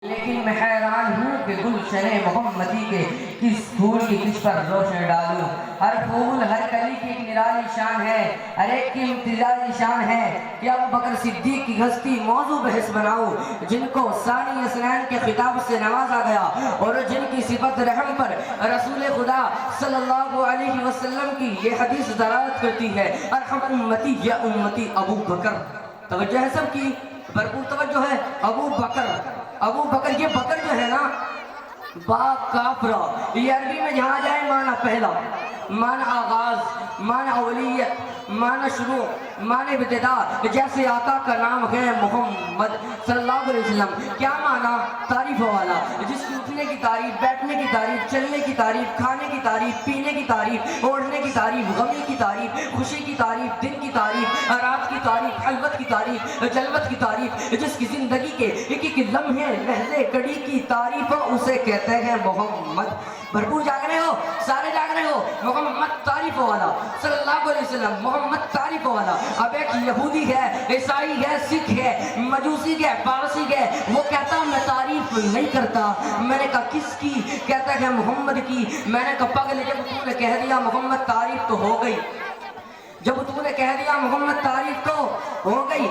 لیکن میں حیران ہوں کہ گلشن محمدی کے کس پھول کی کس پر روشن ڈالوں۔ ہر پھول ہر کلی کی ایک نرالی شان ہے، ہر ایک کی امتیازی شان ہے کہ ابو بکر صدیق کی ہستی موضوع بحث بناؤں، جن کو ثانی اسنین کے خطاب سے نوازا گیا اور جن کی صفت رحم پر رسول خدا صلی اللہ علیہ وسلم کی یہ حدیث دلالت کرتی ہے، ارحم امتی یا امتی ابو بکر۔ توجہ ہے سب کی، بھرپور توجہ ہے۔ ابو بکر یہ بکر جو ہے نا با کافرہ، یہ عربی میں جہاں جائے معنی پہلا، معنی آغاز، معنی اولیت، معنی شروع، معنی ابتدا۔ جیسے آقا کا نام ہے محمد صلی اللہ علیہ وسلم، کیا معنی؟ تعریف والا، جس کی اٹھنے کی تعریف، بیٹھنے کی تعریف، چلنے کی تعریف، کھانے کی تعریف، پینے کی تعریف، اوڑھنے کی تعریف، غمی کی تعریف، خوشی کی تعریف، دن کی تعریف، رات کی تعریف، خلوت کی تعریف، جلوت کی تعریف، جس کی زندگی کے ایک ایک لمحے لحظے گھڑی کی تعریف، اسے کہتے ہیں محمد۔ بھرپور جاگ رہے ہو، سارے جاگ رہے ہو؟ محمد تعریف والا صلی اللہ علیہ وسلم، محمد تعریف والا۔ اب ایک یہودی ہے، عیسائی ہے، سکھ ہے، مجوسی ہے، پارسی ہے، وہ کہتا میں تعریف نہیں کرتا۔ میں نے کہا کس کی؟ کہتا ہے محمد کی۔ میں نے کہا پگلے، جب تو نے کہہ دیا محمد تعریف تو ہو گئی، جب تو نے کہہ دیا محمد تعریف تو ہو گئی۔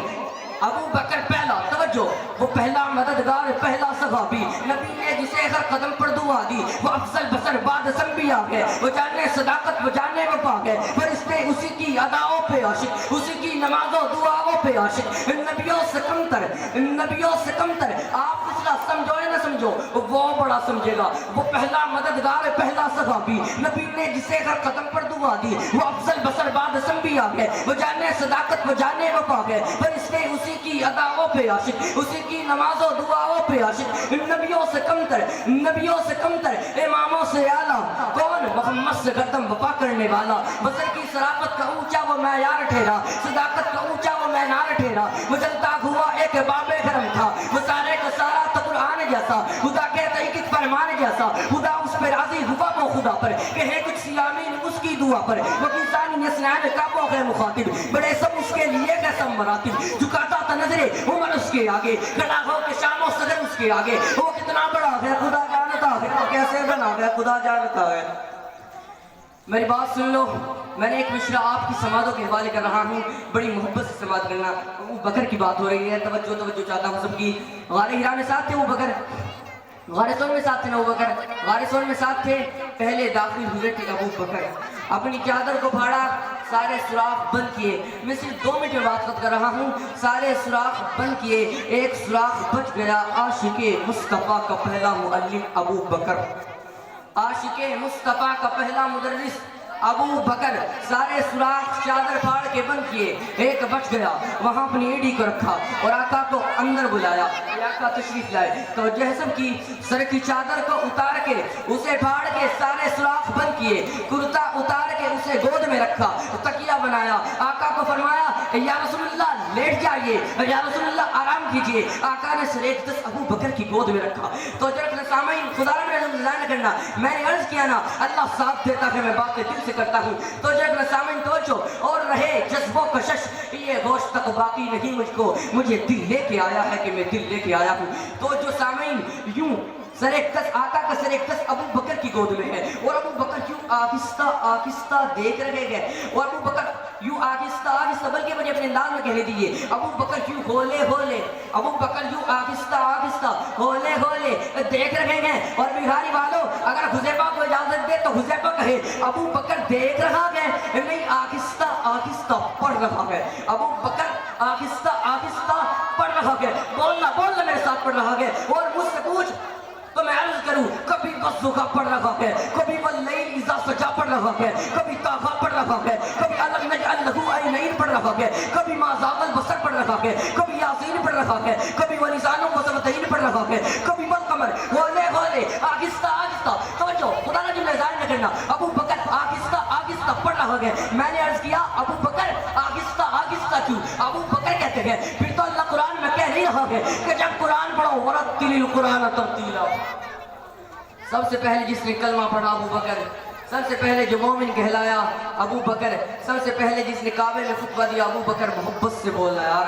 ابو بکر پہلا، توجہ، وہ پہلا مددگار، پہلا صحابی، نبی نے جسے ہر قدم پر دعا دی، وہ افضل بشر بعد انبیاء ہے، وہ جانے صداقت، وہ جانے وفا ہے، فرشتے اسی کی اداؤں پہ عاشق، اسی کی نمازوں دعاؤں پہ عاشق، نبیوں سے کمتر، نبیوں سے کمتر۔ آپ پچھلا سمجھو یا نہ سمجھو، وہ بڑا سمجھے گا۔ وہ پہلا مددگار، پہلا صحابی، نبی نے جسے ہر قدم پر دعا دی، وہ افضل بشر بعد انبیاء ہے، وہ جانے صداقت، وہ جانے وفا ہے، فرشتے اسی کی اداؤں پہ عاشق، اسی کی نمازوں دعاؤں پہ عاشق، نبیوں سے کمتر، نبیوں سے کمتر، اماموں سے اعلیٰ۔ کون؟ محمد سے گردن وفا کرنے والا، بصر کی صرافت کا اونچا وہ معیار ٹھہرا، صداقت کا اونچا وہ معیار ٹھہرا، وہ جلتا ہوا ایک باب کرم تھا، وہ سارے کا سارا تھا قرآن جیسا، خدا کے تحقیق فرمان جیسا، خدا اس پر راضی ہوا وہ خدا پر، کہے کچھ سیامین اس کی دعا پر، وہ کسانی اسنان کا وہ ہے مخاطب، بڑے سب اس کے لیے قسم مراتب، جھکاتا تھا نظریں عمر اس کے آگے، کھڑا ہو کے شام و صدر اس کے آگے، وہ کتنا بڑا ہے خدا جانتا ہے، وہ کیسے بنا ہے خدا جانتا ہے۔ میری بات سن لو، میں نے ایک مشرع آپ کی سماعتوں کے حوالے کر رہا ہوں، بڑی محبت سے سماعت کرنا۔ ابو بکر کی بات ہو رہی ہے، توجہ چاہتا ہوں سب کی۔ غار ہرا میں ساتھ تھے ابو بکر، غار ثور میں ساتھ تھے ابو بکر، غار ثور میں ساتھ تھے، پہلے داخل ہوئے تھے ابو بکر، اپنی چادر کو پھاڑا، سارے سوراخ بند کیے۔ میں صرف 2 منٹ میں بات کر رہا ہوں، سارے سوراخ بند کیے، ایک سوراخ بچ گیا، عاشق مصطفیٰ کا پہلا معلم ابو بکر، عاشق مصطفیٰ کا پہلا مدرس ابو بکر، سارے سوراخ چادر پھاڑ کے بند کیے، ایک بچ گیا، وہاں اپنی ایڑی کو رکھا اور آقا کو اندر بلایا، آقا تشریف لائے، تو جہزم کی سر کی چادر کو اتار کے اسے پھاڑ کے سارے سوراخ بند کیے، کرتا اتار کے اسے گود میں رکھا، تکیہ بنایا، آقا کو فرمایا یا رسول اللہ لیٹ جائیے، یا رسول اللہ آرام کیجئے۔ آقا نے سر 10 ابو بکر کی گود میں رکھا۔ تو جرک سامعین، خدا نے نہ کرنا، میں نے عرض کیا نا اللہ ساتھ دیتا ہے، میں باتیں دل سے کرتا ہوں۔ تو جب سامعین توجہ اور رہے جذب و کشش، یہ گوشت تک باقی نہیں مجھ کو، مجھے دل لے کے آیا ہے کہ میں دل لے کے آیا ہوں۔ تو جو سامعین یوں سر 10 آقا کا سر 10 ابو بکر کی گود میں ہے، اور ابو بکر کیوں آہستہ آہستہ دیکھ رہے ہیں، اور ابو بکر یوں آہستہ آہستہ، بلکہ مجھے اپنے انداز میں کہنے دیجیے، ابو بکر کیوں ہولے ہولے، ابو بکر یوں آہستہ آہستہ ہولے ہولے دیکھ رہے ہیں۔ اور بہاری والوں، اگر حذیفہ کو اجازت دے تو حذیفہ کہے ابو بکر دیکھ رہا ہے، نہیں آہستہ آہستہ پڑھ رہا ہے، ابو بکر آہستہ آہستہ پڑھ رہا ہے، بولنا میرے ساتھ پڑھ رہا ہے۔ اور مجھ سے پوچھ تو میں عرض کروں، کبھی والضحیٰ پڑھ رہا ہے، کبھی واللیل اذا سجا پڑھ رہا ہے، کبھی طٰہٰ پڑھ رہا ہے، کبھی الم نجعل لہ عینین پڑھ رہا ہے، کبھی ما زاغ البصر پڑھ رہا ہے، کبھی یاسین پڑھ رہا ہے، کبھی ولسان وسبتین پڑھ رہا ہے، کبھی والقمر، ہولے ہولے آہستہ آہستہ۔ توجہ، خدا نے جملہ ظاہر نہ کرنا، ابو بکر آہستہ آہستہ پڑھ رہا ہے۔ میں نے عرض کیا ابو بکر آہستہ آہستہ کیوں؟ ابو بکر کہتے ہیں پھر تو اللہ قرآن میں کہہ نہیں رہا ہے کہ جب قرآن پڑھو ورتل القرآن ترتیلا، سب سے پہلے جس نے کلمہ پڑھا ابو بکر، سب سے پہلے جو مومن کہلایا ابو بکر، سب سے پہلے جس نے کعبے میں خطبہ دیا ابو بکر، محبت سے بولنا یار،